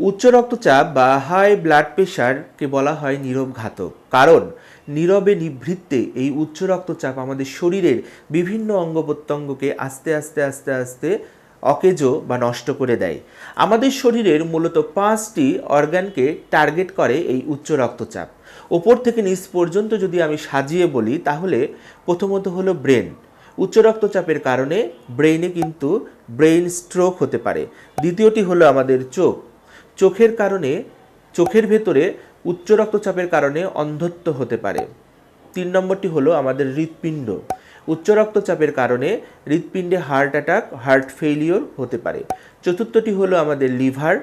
উচ্চ রক্তচাপ বা হাই ব্লাড প্রেশারকে বলা হয় নীরব ঘাতক, কারণ নীরবে নিভৃতে এই উচ্চ রক্তচাপ আমাদের শরীরের বিভিন্ন অঙ্গ প্রত্যঙ্গকে আস্তে আস্তে আস্তে আস্তে অকেজো বা নষ্ট করে দেয়। আমাদের শরীরের মূলত 5টি অর্গানকে টার্গেট করে এই উচ্চ রক্তচাপ। ওপর থেকে নিচ পর্যন্ত যদি আমি সাজিয়ে বলি, তাহলে প্রথমত হলো ব্রেন। উচ্চ রক্তচাপের কারণে ব্রেইনে কিন্তু ব্রেইন স্ট্রোক হতে পারে। দ্বিতীয়টি হলো আমাদের চোখ। চোখের কারণে চোখের ভেতরে উচ্চ রক্তচাপের কারণে অন্ধত্ব হতে পারে। 3 নম্বরটি হলো আমাদের হৃৎপিণ্ড। উচ্চ রক্তচাপের কারণে হৃৎপিণ্ডে হার্ট অ্যাটাক, হার্ট ফেইলিওর হতে পারে। চতুর্থটি হলো আমাদের লিভার।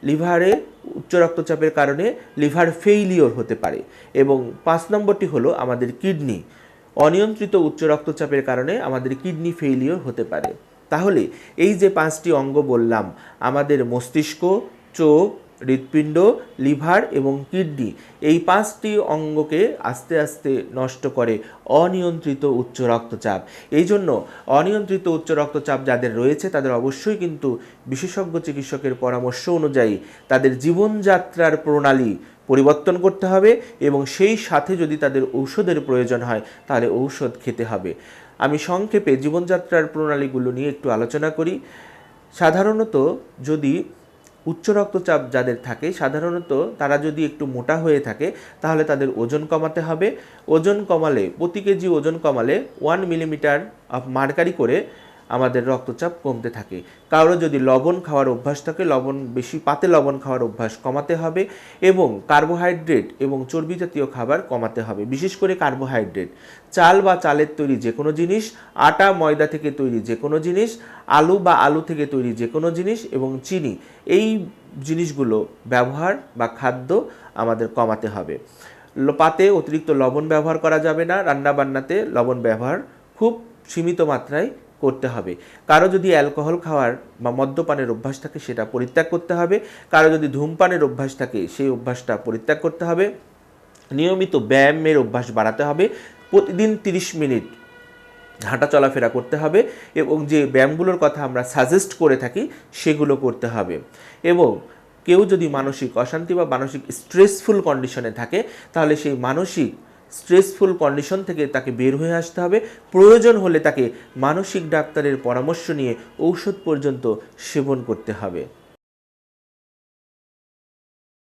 লিভারে উচ্চ রক্তচাপের কারণে লিভার ফেইলিওর হতে পারে। এবং 5 নম্বরটি হলো আমাদের কিডনি। অনিয়ন্ত্রিত উচ্চ রক্তচাপের কারণে আমাদের কিডনি ফেইলিওর হতে পারে। তাহলে এই যে 5টি অঙ্গ বললাম, আমাদের মস্তিষ্ক, চোখ, হৃৎপিণ্ড, লিভার এবং কিডনি, এই 5টি অঙ্গকে আস্তে আস্তে নষ্ট করে অনিয়ন্ত্রিত উচ্চ রক্তচাপ। এই জন্য অনিয়ন্ত্রিত উচ্চ রক্তচাপ যাদের রয়েছে তাদের অবশ্যই কিন্তু বিশেষজ্ঞ চিকিৎসকের পরামর্শ অনুযায়ী তাদের জীবনযাত্রার প্রণালী পরিবর্তন করতে হবে এবং সেই সাথে যদি তাদের ঔষধের প্রয়োজন হয় তাহলে ঔষধ খেতে হবে। আমি সংক্ষেপে জীবনযাত্রার প্রণালীগুলো নিয়ে একটু আলোচনা করি। সাধারণত যদি উচ্চ রক্তচাপ যাদের থাকে, সাধারণত তারা যদি একটু মোটা হয়ে থাকে তাহলে তাদের ওজন কমাতে হবে। ওজন কমালে, প্রতি কেজি ওজন কমালে 1 মিলিমিটার অফ মার্কারি করে আমাদের রক্তচাপ কমতে থাকে। কারো যদি লবণ খাওয়ার অভ্যাস থাকে, বেশি পাতে লবণ খাওয়ার অভ্যাস কমাতে হবে এবং কার্বোহাইড্রেট এবং চর্বি জাতীয় খাবার কমাতে হবে। বিশেষ করে কার্বোহাইড্রেট, চাল বা চালের তৈরি যে কোনো জিনিস, আটা ময়দা থেকে তৈরি যে কোনো জিনিস, আলু বা আলু থেকে তৈরি যে কোনো জিনিস এবং চিনি, এই জিনিসগুলো ব্যবহার বা খাদ্য আমাদের কমাতে হবে। পাতে অতিরিক্ত লবণ ব্যবহার করা যাবে না। রান্নাবান্নাতে লবণ ব্যবহার খুব সীমিত মাত্রায় করতে হবে। কারো যদি অ্যালকোহল খাওয়ার বা মদ্যপানের অভ্যাস থাকে সেটা পরিত্যাগ করতে হবে। কারো যদি ধূমপানের অভ্যাস থাকে সেই অভ্যাসটা পরিত্যাগ করতে হবে। নিয়মিত ব্যায়ামের অভ্যাস বাড়াতে হবে। প্রতিদিন 30 মিনিট হাঁটা চলাফেরা করতে হবে এবং যে ব্যায়ামগুলোর কথা আমরা সাজেস্ট করে থাকি সেগুলো করতে হবে। এবং কেউ যদি মানসিক অশান্তি বা মানসিক স্ট্রেসফুল কন্ডিশনে থাকে তাহলে সেই মানসিক স্ট্রেসফুল কন্ডিশন থেকে তাকে বের হয়ে আসতে হবে। প্রয়োজন হলে তাকে মানসিক ডাক্তারের পরামর্শ নিয়ে ঔষধ পর্যন্ত সেবন করতে হবে।